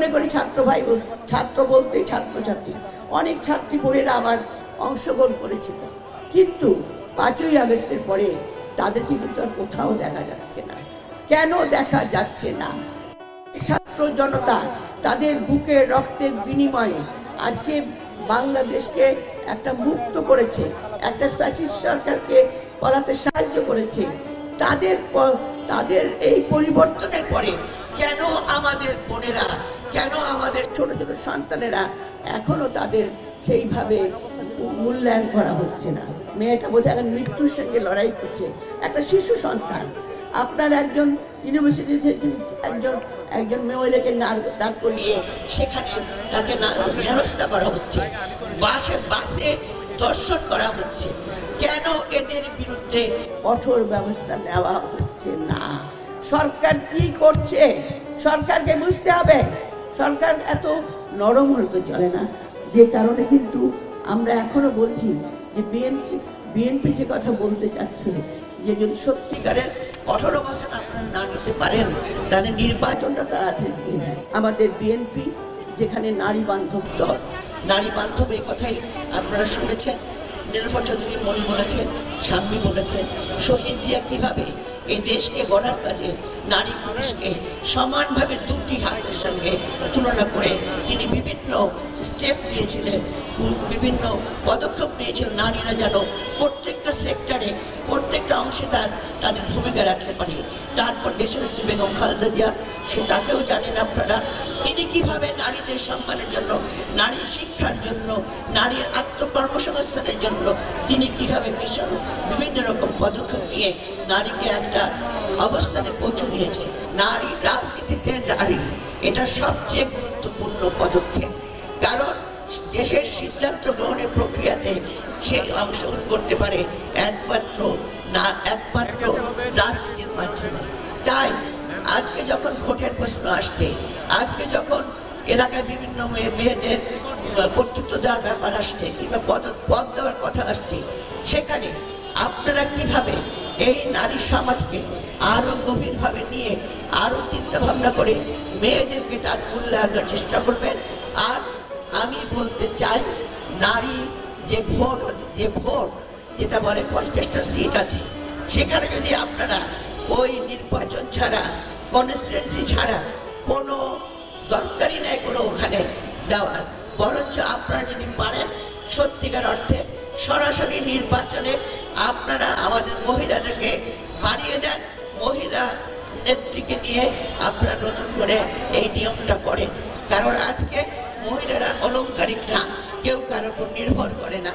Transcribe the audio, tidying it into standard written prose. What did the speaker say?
মনে করি ছাত্র ভাই, ছাত্র বলতে ছাত্রছাত্রী, অনেক ছাত্রী বোনেরা আমার অংশগ্রহণ করেছিল, কিন্তু 5ই আগস্টের পরে তাদেরকে কিন্তু আর কোথাও দেখা যাচ্ছে না। কেন দেখা যাচ্ছে না? ছাত্র জনতা তাদের বুকের রক্তের বিনিময়ে আজকে বাংলাদেশকে একটা মুক্ত করেছে, একটা ফ্যাসিস্ট সরকারকে পালাতে সাহায্য করেছে। তাদের এই পরিবর্তনের পরে কেন আমাদের বোনেরা, কেন আমাদের ছোট ছোট সন্তানেরা এখনো তাদের সেইভাবে মূল্যায়ন করা হচ্ছে না? মেয়েটা বোধহয় এখন মৃত্যুর সঙ্গে লড়াই করছে, একটা শিশু সন্তান। আপনার একজন ইউনিভার্সিটি একজন মহিলাকে দাঁড় করিয়ে সেখানে তাকে হেনস্থা করা হচ্ছে, বাসে ধর্ষণ করা হচ্ছে। কেন এদের বিরুদ্ধে কঠোর ব্যবস্থা নেওয়া হচ্ছে না? সরকার কি করছে? সরকারকে বুঝতে হবে। সরকার এত নরম হলে তো চলে না। যে কারণে কিন্তু আমরা এখনো বলছি যে বিএনপি যে কথা বলতে চাচ্ছে যে যদি সত্যিকারের 18 বছর আপনারা না নিতে পারেন তাহলে নির্বাচনটা তাড়াতাড়ি দিয়ে দেয়। আমাদের বিএনপি যেখানে নারী বান্ধব দল, নারী বান্ধব এই কথাই আপনারা শুনেছেন। নীলুফার চৌধুরী মণি বলেছেন, শাম্মী বলেছেন, শহীদ জিয়া কিভাবে এই দেশকে গড়ার কাজে নারী পুরুষকে সমানভাবে দুটি হাতের সঙ্গে তুলনা করে তিনি বিভিন্ন স্টেপ নিয়েছিলেন, বিভিন্ন পদক্ষেপ নিয়েছিলেন, নারীরা যেন প্রত্যেকটা সেক্টরে প্রত্যেকটা অংশে তাদের ভূমিকা রাখতে পারে। তারপর দেশনেত্রী বেগম খালেদা জিয়া, সে তাকেও জানেন আপনারা, তিনি কিভাবে নারীদের সম্মানের জন্য, নারী শিক্ষার জন্য, নারীর আত্মকর্মসংস্থানের জন্য তিনি কিভাবে বিভিন্ন রকম পদক্ষেপ নিয়ে নারীকে একটা অবস্থানে পৌঁছে দিয়েছে। নারী রাজনীতিতে নারী, এটা সবচেয়ে গুরুত্বপূর্ণ পদক্ষেপ। কারণ দেশের সিদ্ধান্ত গ্রহণের প্রক্রিয়াতে সে অংশগ্রহণ করতে পারে একমাত্র রাজনীতির মাধ্যমে। তাই আজকে যখন ভোটের প্রশ্ন আসছে, আজকে যখন এলাকায় বিভিন্ন মেয়েদের কর্তৃত্ব দেওয়ার ব্যাপার আসছে কিংবা পদ দেওয়ার কথা আসছে, সেখানে আপনারা কিভাবে এই নারী সমাজকে আরো গভীরভাবে নিয়ে আরো চিন্তা ভাবনা করে মেয়েদেরকে তার মূল্যায়নের চেষ্টা করবেন। আর আমি বলতে চাই, নারী যে ভোট যেটা বলে 50টা সিট আছে, সেখানে যদি আপনারা ওই নির্বাচন ছাড়া, কনস্টিটুয়েন্সি ছাড়া কোনো দরকারই নেই কোনো ওখানে দেওয়ার, বরঞ্চ আপনারা যদি পারেন সত্যিকার অর্থে সরাসরি নির্বাচনে আপনারা আমাদের মহিলাদেরকে বাড়িয়ে দেন, মহিলা নেত্রীকে নিয়ে আপনারা নতুন করে এই নিয়মটা করেন। কারণ আজকে মহিলারা অলংকারিক না, কেউ কারোর উপর নির্ভর করে না।